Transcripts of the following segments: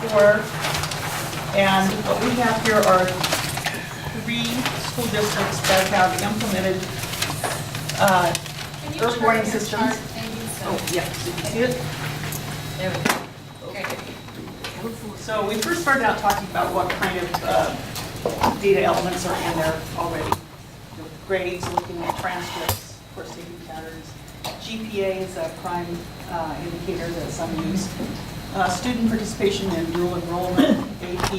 4. And what we have here are 3 school districts that have implemented early warning systems. Oh, yeah, did you see it? There we go. Okay. So we first started out talking about what kind of data elements are in there already. Grades, looking at transcripts, course taking patterns. GPA is a prime indicator that some use. Student participation in dual enrollment, AP,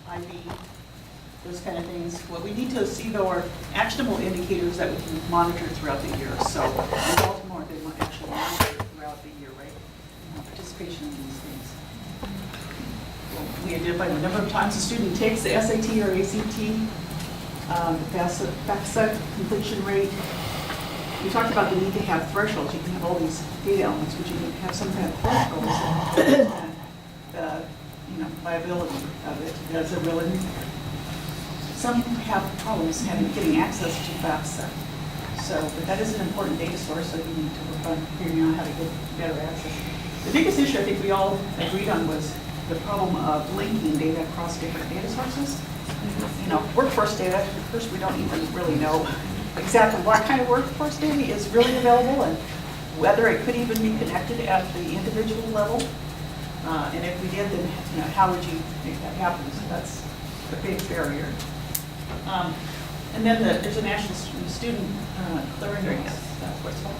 IB, those kind of things. What we need to see, though, are actionable indicators that we can monitor throughout the year. So in Baltimore, they want actually monitor throughout the year, right? Participation in these things. We identify the number of times a student takes the SAT or ACT, FAFSA completion rate. We talked about the need to have thresholds. You can have all these data elements, but you can have some kind of thresholds and viability of it. Does it really? Some have problems getting access to FAFSA. But that is an important data source, so you need to work on figuring out how to get better access. The biggest issue I think we all agreed on was the problem of linking data across different data sources. Workforce data, first we don't even really know exactly what kind of workforce data is really available and whether it could even be connected at the individual level. And if we did, then how would you make that happen? So that's a big barrier. And then there's a national student clearinghouse. That's what it's called.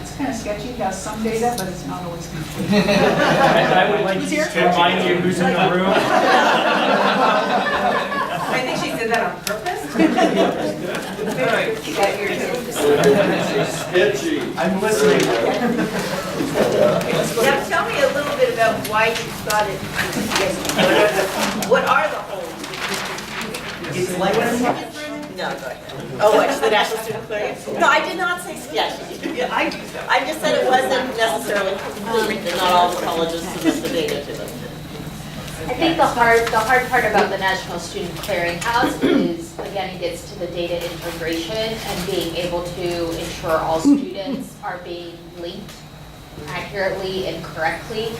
It's kind of sketchy. It has some data, but it's not always complete. I would like to remind you who's in the room. I think she did that on purpose. Sketchy. I'm listening. Now tell me a little bit about why you thought it was sketchy. What are the holes? It's like No, go ahead. Oh, what, the National Student Clearinghouse? No, I did not say sketchy. yeah, I do so. I just said it wasn't necessarily complete, and not all colleges submit the data to them. I think the hard part about the National Student Clearinghouse is, again, it gets to the data integration and being able to ensure all students are being linked accurately and correctly,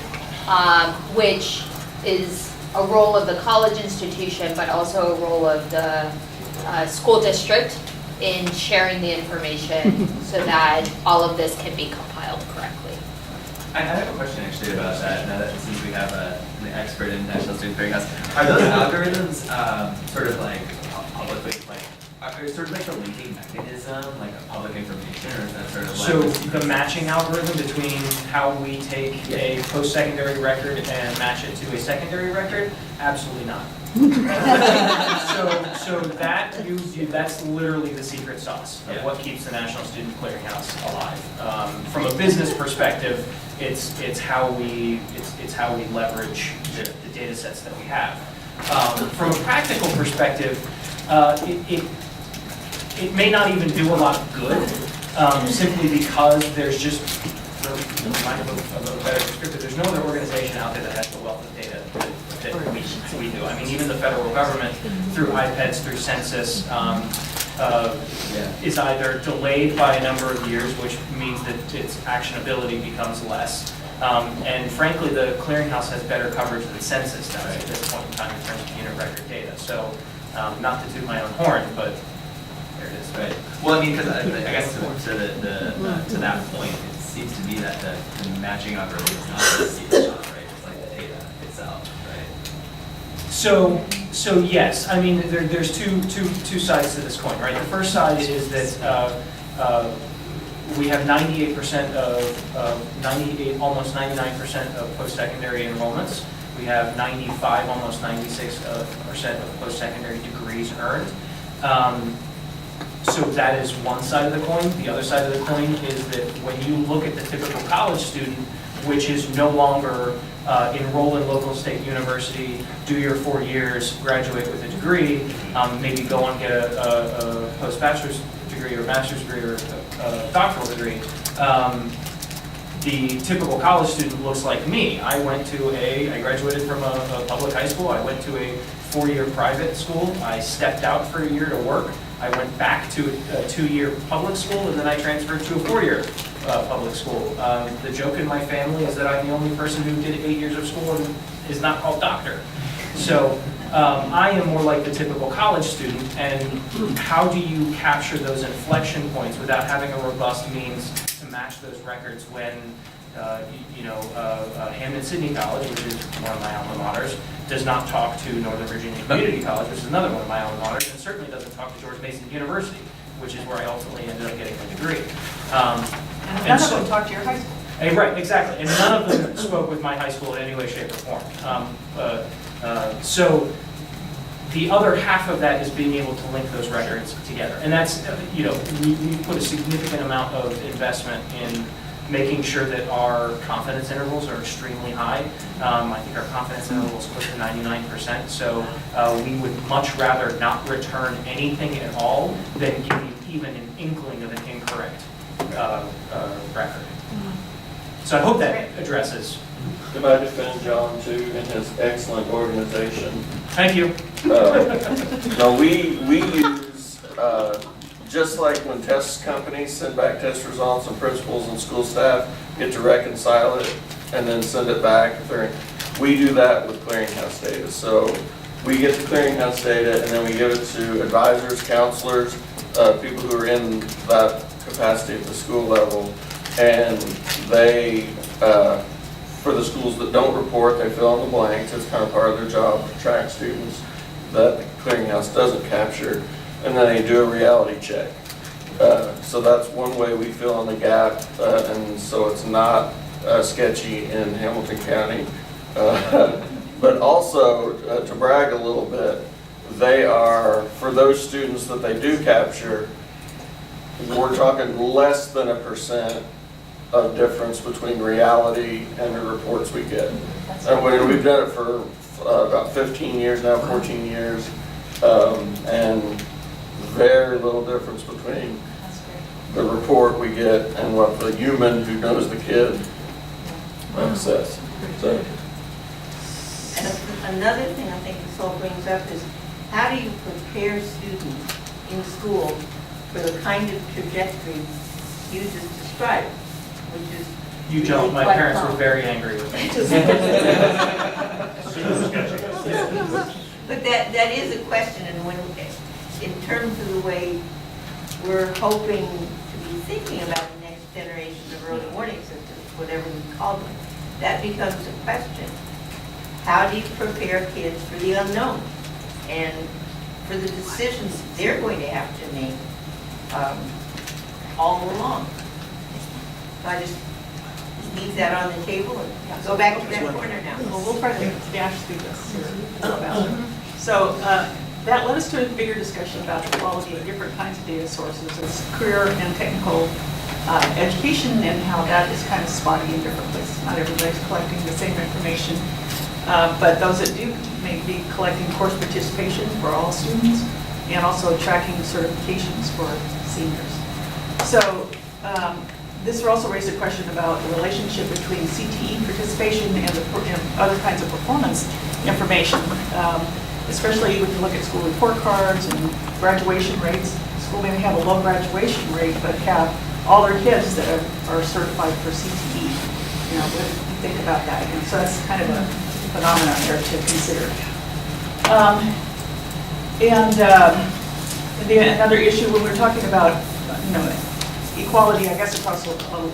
which is a role of the college institution, but also a role of the school district in sharing the information so that all of this can be compiled correctly. I have a question actually about that, now that since we have an expert in National Student Clearinghouse. Are those algorithms sort of like publicly, are sort of like the linking mechanism, like a public information, or is that sort of like... So the matching algorithm between how we take a post-secondary record and match it to a secondary record? Absolutely not. so that's literally the secret sauce of what keeps the National Student Clearinghouse alive. From a business perspective, it's how we leverage the data sets that we have. From a practical perspective, it may not even do a lot of good, simply because there's just, for lack of a better descriptor, there's no other organization out there that has the wealth of data that we do. I mean, even the federal government, through iPads, through census, is either delayed by a number of years, which means that its actionability becomes less. And frankly, the clearinghouse has better coverage than census does at this point in time in terms of unit record data. So, not to toot my own horn, but there it is. Right. Well, I mean, because I guess to that point, it seems to me that the matching algorithm is not the secret sauce, right? It's like the data itself, right? So yes, I mean, there's two sides to this coin, right? The first side is that we have 98% almost 99% of post-secondary enrollments. We have 95, almost 96% of post-secondary degrees earned. So that is one side of the coin. The other side of the coin is that when you look at the typical college student, which is no longer enroll in local state university, do your 4 years, graduate with a degree, maybe go and get a post-bachelor's degree or master's degree or a doctoral degree. The typical college student looks like me. I graduated from a public high school. I went to a 4-year private school. I stepped out for a year to work. I went back to a 2-year public school, and then I transferred to a 4-year public school. The joke in my family is that I'm the only person who did 8 years of school and is not called doctor. So I am more like the typical college student, and how do you capture those inflection points without having a robust means to match those records when, Hampton-Sydney College, which is one of my alma maters, does not talk to Northern Virginia Community College, which is another one of my alma maters, and certainly doesn't talk to George Mason University, which is where I ultimately ended up getting my degree. And none of them talk to your high school. Right, exactly, and none of them spoke with my high school in any way, shape, or form. So the other half of that is being able to link those records together. And that's, we put a significant amount of investment in making sure that our confidence intervals are extremely high. I think our confidence interval is close to 99%. So we would much rather not return anything at all than give you even an inkling of an incorrect record. So I hope that addresses. If I defend John too in his excellent organization. Thank you. No, we use, just like when test companies send back test results and principals and school staff get to reconcile it and then send it back, we do that with clearinghouse data. So we get the clearinghouse data and then we give it to advisors, counselors, people who are in that capacity at the school level, and they, for the schools that don't report, they fill in the blanks. It's kind of part of their job to track students that the clearinghouse doesn't capture, and then they do a reality check. So that's one way we fill in the gap, and so it's not sketchy in Hamilton County. But also, to brag a little bit, they are, for those students that they do capture, we're talking less than 1% of difference between reality and the reports we get. And we've done it for about 15 years now, 14 years, and very little difference between the report we get and what the human who knows the kid says. So. And another thing I think this all brings up is, how do you prepare students in school for the kind of trajectory you just described, which is You don't, my parents were very angry with me. But that is a question, and when, in terms of the way we're hoping to be thinking about the next generation of early warning systems, whatever we call them, that becomes a question. How do you prepare kids for the unknown and for the decisions they're going to have to make all along? So I just leave that on the table and go back to that corner now. Well, we'll try to dash through this here. So that led us to a bigger discussion about the quality of different kinds of data sources. It's career and technical education and how that is kind of spotty in different places. Not everybody's collecting the same information, but those that do may be collecting course participation for all students and also tracking certifications for seniors. So this also raised a question about the relationship between CTE participation and other kinds of performance information, especially when you look at school report cards and graduation rates. School may have a low graduation rate, but have all their kids that are certified for CTE. What do you think about that? And so that's kind of a phenomenon there to consider. Another issue when we're talking about, equality, I guess, across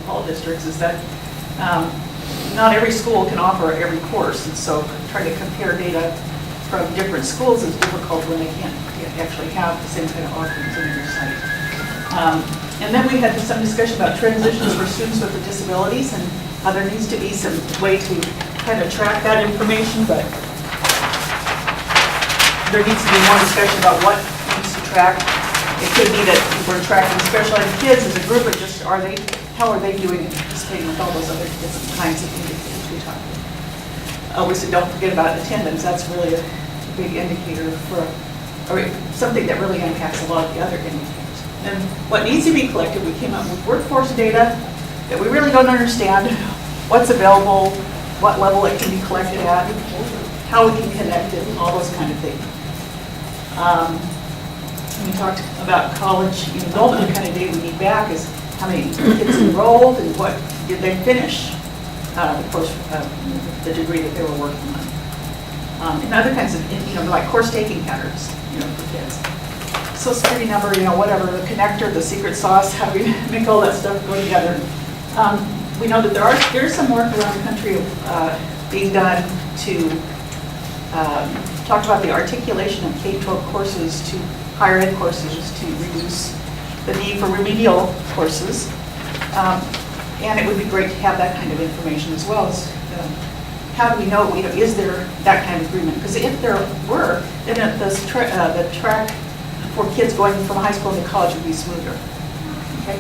all districts is that not every school can offer every course, and so trying to compare data from different schools is difficult when they can't actually have the same kind of offerings in their site. And then we had some discussion about transitions for students with disabilities and how there needs to be some way to kind of track that information, but there needs to be more discussion about what needs to track. It could be that if we're tracking special ed kids as a group, or just how are they doing in participating with all those other different kinds of indicators we talked about. We said don't forget about attendance. That's really a big indicator or something that really impacts a lot of the other indicators. And what needs to be collected, we came up with workforce data that we really don't understand what's available, what level it can be collected at, how we can connect it, and all those kind of things. We talked about college enrollment. The kind of data we need back is how many kids enrolled and what did they finish the course, the degree that they were working on. And other kinds of, like course taking patterns, for kids. Social Security number, whatever, the connector, the secret sauce, how do we make all that stuff go together? We know that there's some work around the country being done to talk about the articulation of K-12 courses to higher ed courses to reduce the need for remedial courses. And it would be great to have that kind of information as well as how do we know, is there that kind of agreement? Because if there were, then the track for kids going from high school to college would be smoother. Okay?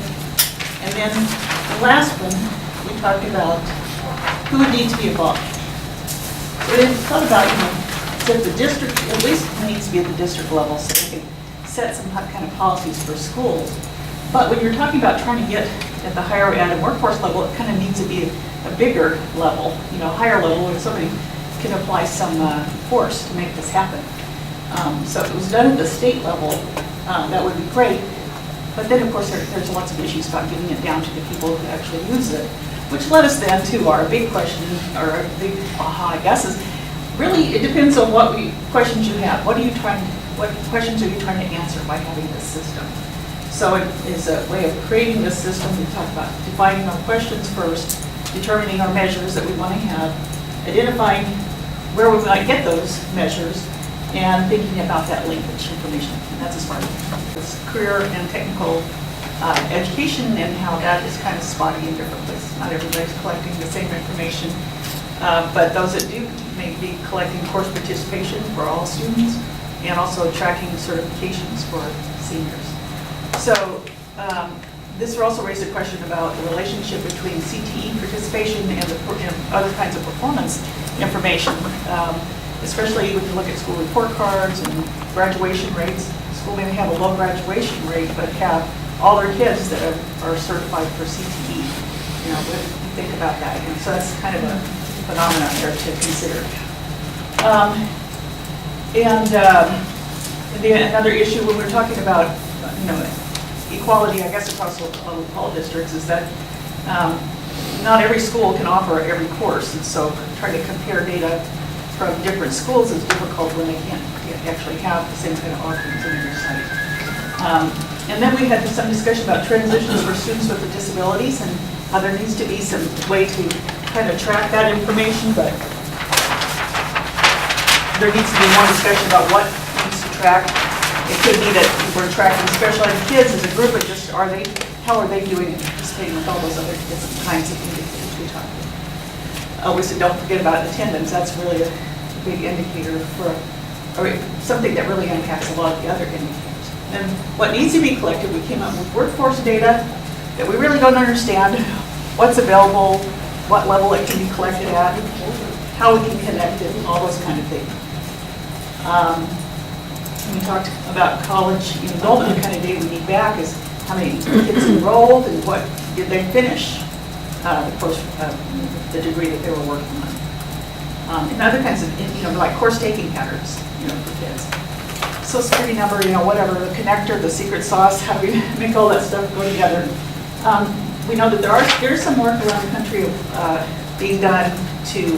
And then the last one, we talked about who would need to be involved. We thought about, that the district, at least it needs to be at the district level so they can set some kind of policies for schools. But when you're talking about trying to get at the higher ed and workforce level, it kind of needs to be a bigger level, higher level where somebody can apply some force to make this happen. So if it was done at the state level, that would be great. But then, of course, there's lots of issues about getting it down to the people who actually use it, which led us then to our big question, or our big aha, I guess, is really it depends on what questions you have. What questions are you trying to answer by having this system? So it is a way of creating this system. We talk about defining our questions first, determining our measures that we want to have, identifying where we might get those measures, and thinking about that linkage information. And that's as far as this career and technical education and how that is kind of spotty in different places. Not everybody's collecting the same information, but those that do may be collecting course participation for all students and also tracking certifications for seniors. So this also raised a question about the relationship between CTE participation and other kinds of performance information. Especially when you look at school report cards and graduation rates. School may have a low graduation rate, but have all their kids that are certified for CTE. What do you think about that? And so that's kind of a phenomenon there to consider. Another issue when we're talking about, equality, I guess, across all districts is that not every school can offer every course, and so trying to compare data from different schools is difficult when they can't actually have the same kind of offerings in their site. And then we had some discussion about transitions for students with disabilities and how there needs to be some way to kind of track that information, but there needs to be more discussion about what needs to track. It could be that we're tracking special ed kids as a group, but just how are they doing in participating with all those other different kinds of indicators we talked about. We said don't forget about attendance. That's really a big indicator for, or something that really impacts a lot of the other indicators. And what needs to be collected, we came up with workforce data that we really don't understand what's available, what level it can be collected at, how we can connect it, all those kind of things. We talked about college enrollment. The kind of data we need back is how many kids enrolled and what did they finish the course, the degree that they were working on. And other kinds of, like course taking patterns, for kids. Social Security number, whatever, the connector, the secret sauce, how do we make all that stuff go together? We know that there's some work around the country being done to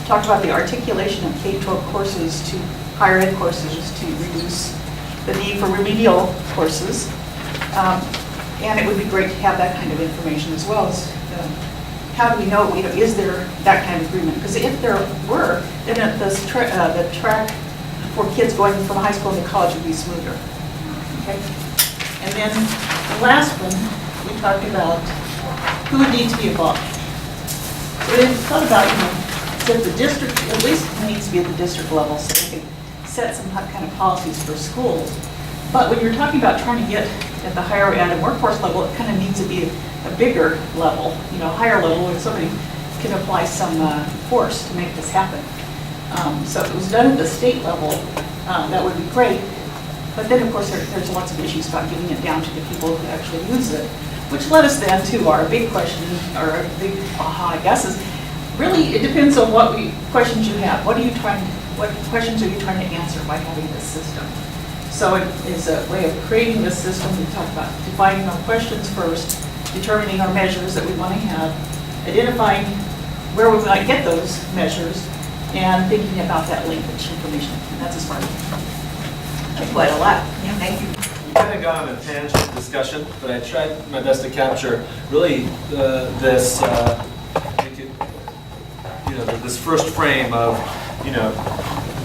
talk about the articulation of K-12 courses to higher ed courses to reduce the need for remedial courses. And it would be great to have that kind of information as well as how do we know, is there that kind of agreement? Because if there were, then the track for kids going from high school to college would be smoother. Okay? And then the last one, we talked about who would need to be involved. We thought about, that the district, at least it needs to be at the district level so they can set some kind of policies for schools. But when you're talking about trying to get at the higher ed and workforce level, it kind of needs to be a bigger level, higher level where somebody can apply some force to make this happen. So if it was done at the state level, that would be great. But then, of course, there's lots of issues about getting it down to the people who actually use it, which led us then to our big question, or our big aha, I guess, is really it depends on what questions you have. What questions are you trying to answer by having this system? So it is a way of creating this system. We talk about defining our questions first, determining our measures that we want to have, identifying where we might get those measures, and thinking about that linkage information. And that's as far as. That's quite a lot. Thank you. We kind of got on a tangent discussion, but I tried my best to capture really this, this first frame of,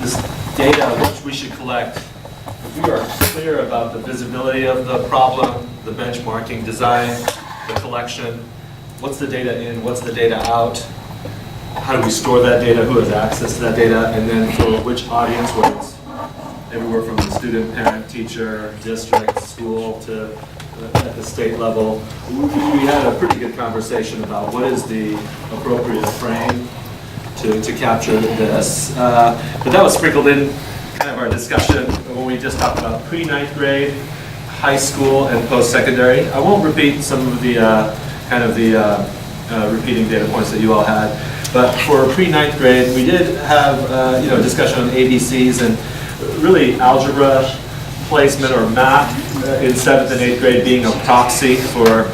this data which we should collect. If we are clear about the visibility of the problem, the benchmarking design, the collection, what's the data in, what's the data out, how do we store that data, who has access to that data, and then for which audience, whether it's everywhere from the student, parent, teacher, district, school, to at the state level. We had a pretty good conversation about what is the appropriate frame to capture this. But that was sprinkled in kind of our discussion when we just talked about pre-ninth grade, high school, and post-secondary. I won't repeat some of the repeating data points that you all had, but for pre-ninth grade, we did have a discussion on ABCs and really algebra, placement, or math in 7th and 8th grade being a proxy for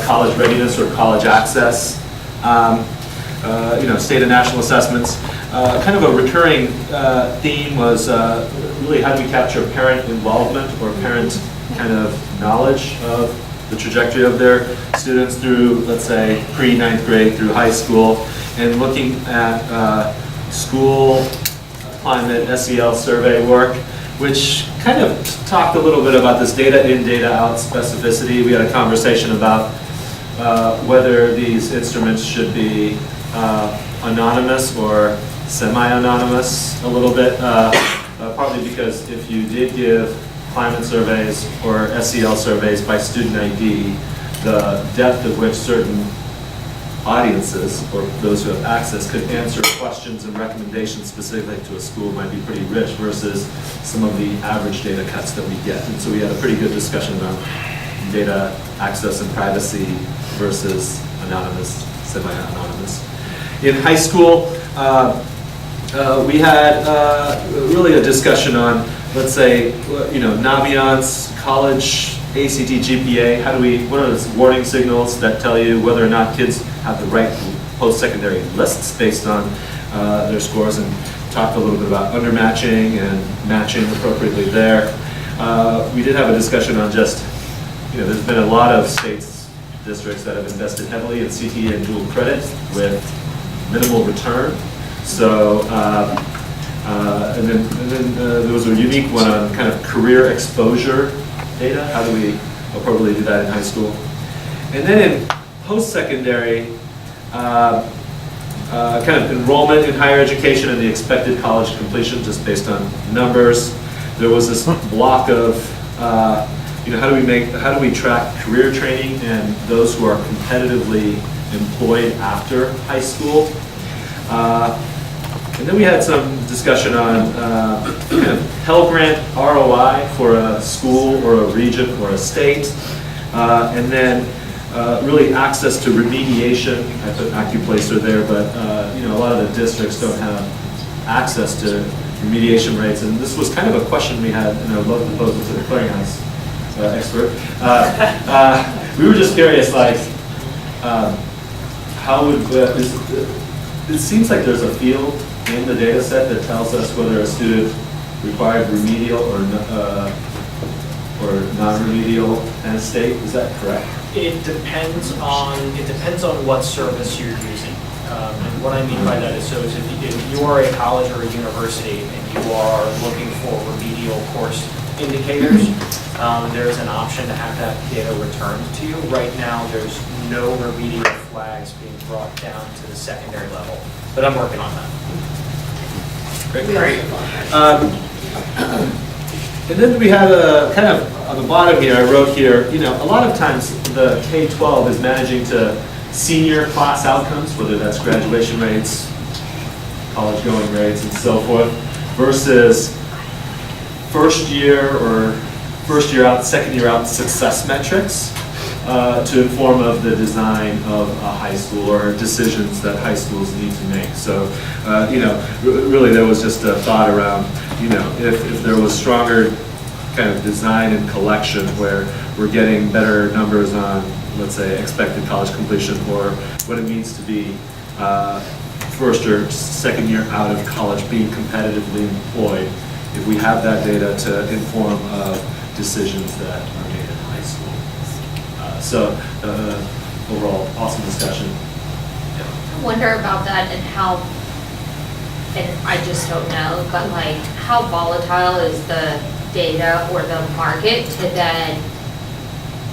college readiness or college access. State and national assessments. Kind of a recurring theme was really how do we capture parent involvement or parent kind of knowledge of the trajectory of their students through, let's say, pre-ninth grade through high school, and looking at school climate SEL survey work, which kind of talked a little bit about this data in, data out specificity. We had a conversation about whether these instruments should be anonymous or semi-anonymous a little bit, partly because if you did give climate surveys or SEL surveys by student ID, the depth of which certain audiences or those who have access could answer questions and recommendations specific to a school might be pretty rich versus some of the average data cuts that we get. And so we had a pretty good discussion about data access and privacy versus anonymous, semi-anonymous. In high school, we had really a discussion on, let's say, Naviance, college, ACT, GPA. What are the warning signals that tell you whether or not kids have the right post-secondary lists based on their scores, and talked a little bit about undermatching and matching appropriately there. We did have a discussion on just, there's been a lot of states, districts that have invested heavily in CTE and dual credit with minimal return. So, and then there was a unique one on kind of career exposure data. How do we appropriately do that in high school? And then in post-secondary, kind of enrollment in higher education and the expected college completion just based on numbers. There was this block of, how do we track career training and those who are competitively employed after high school? And then we had some discussion on kind of Pell Grant ROI for a school or a region or a state, and then really access to remediation. I put AccuPlacer there, but a lot of the districts don't have access to remediation rates, and this was kind of a question we had, and I'd love to pose it to the clearinghouse expert. We were just curious, like, how would it seems like there's a field in the data set that tells us whether a student required remedial or non-remedial kind of state. Is that correct? It depends on what service you're using. And what I mean by that is, if you are a college or a university and you are looking for remedial course indicators, there's an option to have that data returned to you. Right now, there's no remedial flags being brought down to the secondary level, but I'm working on that. Great. And then we had a kind of, on the bottom here, I wrote here, a lot of times the K-12 is managing to senior class outcomes, whether that's graduation rates, college going rates, and so forth, versus first year out, second year out success metrics to inform of the design of a high school or decisions that high schools need to make. So, really there was just a thought around, if there was stronger kind of design and collection where we're getting better numbers on, let's say, expected college completion or what it means to be first or second year out of college being competitively employed, if we have that data to inform decisions that are made in high school. So overall, awesome discussion. I wonder about that and how, and I just don't know, but like how volatile is the data or the market to then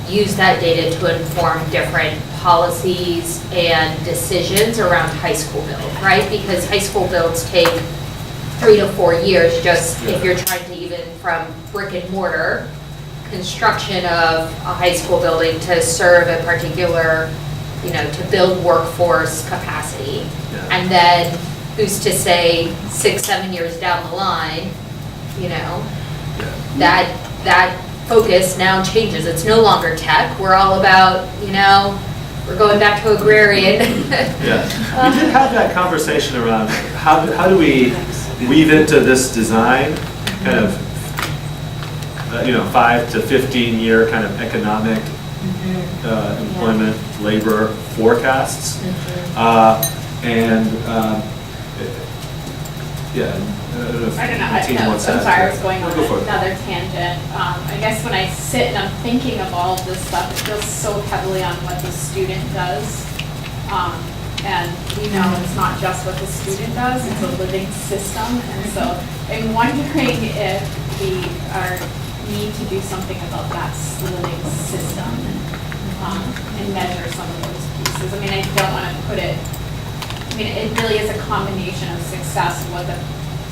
use that data to inform different policies and decisions around high school build, right? Because high school builds take 3 to 4 years, just if you're trying to even from brick and mortar construction of a high school building to serve a particular, to build workforce capacity. Yeah. And then who's to say 6, 7 years down the line, that focus now changes. It's no longer tech. We're all about, we're going back to agrarian. Yeah, we did have that conversation around how do we weave into this design kind of 5 to 15 year kind of economic employment labor forecasts, I don't know, I'm sorry, I was going on another tangent. I guess when I sit and I'm thinking of all of this stuff, it feels so heavily on what the student does. And we know it's not just what the student does, it's a living system. And so I'm wondering if we need to do something about that living system and measure some of those pieces. I mean, I don't want to put it, it really is a combination of success of what's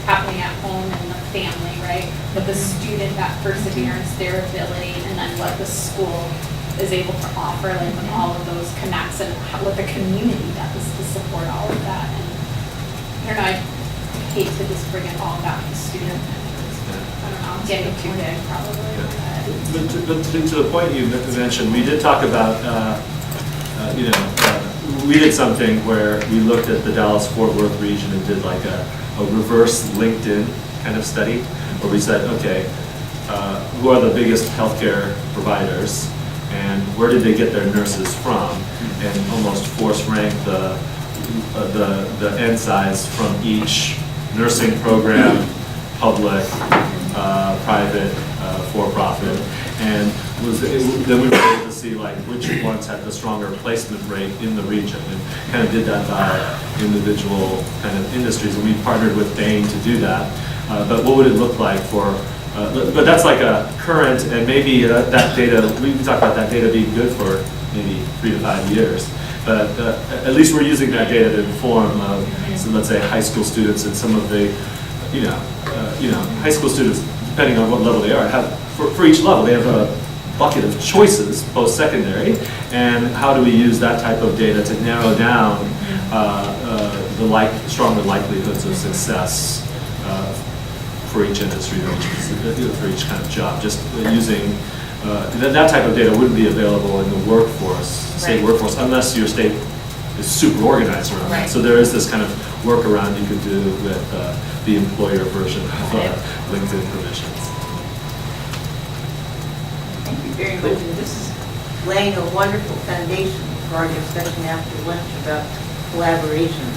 happening at home and the family, right? But the student, that perseverance, their ability, and then what the school is able to offer, like when all of those connects and what the community does to support all of that. And I don't know, I hate to just bring it all back to student. I don't know, I'm getting too big probably. But to the point you mentioned, we did talk about, we did something where we looked at the Dallas-Fort Worth region and did like a reverse LinkedIn kind of study, where we said, okay, who are the biggest healthcare providers, and where did they get their nurses from, and almost force rank the end size from each nursing program, public, private, for-profit, and then we were able to see like which ones had the stronger placement rate in the region, and kind of did that by individual kind of industries, and we partnered with Bain to do that. But what would it look like for, but that's like a current, and maybe that data, we can talk about that data being good for maybe 3 to 5 years. But at least we're using that data to inform, so let's say high school students and some of the, high school students, depending on what level they are, have, for each level, they have a bucket of choices post-secondary, and how do we use that type of data to narrow down the stronger likelihoods of success for each industry, for each kind of job. Just using that type of data wouldn't be available in the workforce, state workforce, unless your state is super organized around that. So there is this kind of workaround you could do with the employer version of LinkedIn provisions. Thank you very much. And this is laying a wonderful foundation for our discussion after lunch about collaboration.